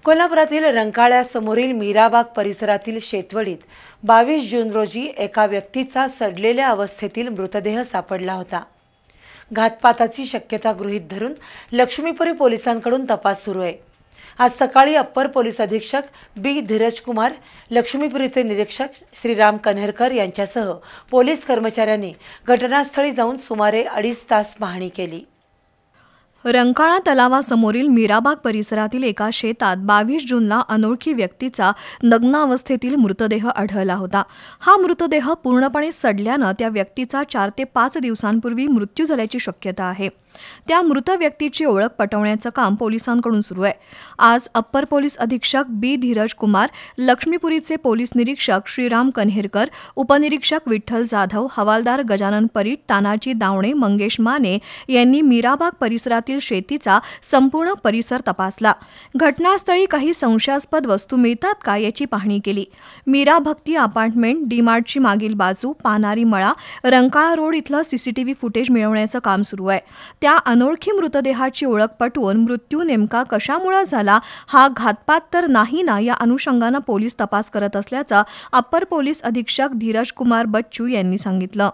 कोल्हापुरातील रंकाळ्यासमोरील मीराबाग परिसरातील शेतवडीत 22 जून रोजी एका व्यक्तीचा सडलेल्या अवस्थेतील मृतदेह सापडला होता। घातपाताची शक्यता गृहीत धरून लक्ष्मीपुरी पोलिसांकडून तपास सुरू आहे। आज सकाळी अप्पर पोलीस अधीक्षक बी धीरज कुमार, लक्ष्मीपुरीचे निरीक्षक श्रीराम कन्हेरकर यांच्यासह पोलीस कर्मचाऱ्यांनी घटनास्थळी जाऊन सुमारे 2.5 तास पाहणी केली। रंकाळा तलावासमोरील मीराबाग परिसरातील एका शेतात 22 जूनला अनोळखी व्यक्तीचा नग्न अवस्थेतील मृतदेह आढळला होता। हा मृतदेह पूर्णपणे सडल्यानं त्या व्यक्तीचा 4 ते 5 दिवसांपूर्वी मृत्यू झाल्याची शक्यता आहे। त्या मृत व्यक्तीची ओळख पटवण्याचं काम पोलिसांकडून सुरू आहे। आज अप्पर पोलीस अधीक्षक बी धीरज कुमार, लक्ष्मीपुरीचे पोलीस निरीक्षक श्रीराम कन्हेरकर, उपनिरीक्षक विठ्ठल जाधव, हवालदार गजानन परीट, तानाजी दावणे, मंगेश माने यांनी मीराबाग परिसरातील शेतीचा संपूर्ण परिसर तपासला। घटनास्थळी काही संशयास्पद वस्तू मिळतात का याची पाहणी केली। मीरा भक्ती अपार्टमेंट, डीमार्टची मागील बाजू, पानारी मळा, रंकाळा रोड इथलं सीसीटीव्ही फुटेज मिळवण्याचं काम सुरू आहे। त्या अनोळखी मृतदेहाची ओळख पटवून मृत्यू नेमका कशामुळे झाला, हा घातपात तर नाही ना, या अनुषंगानं पोलीस तपास करत असल्याचं अप्पर पोलीस अधीक्षक धीरज कुमार बच्चू यांनी सांगितलं।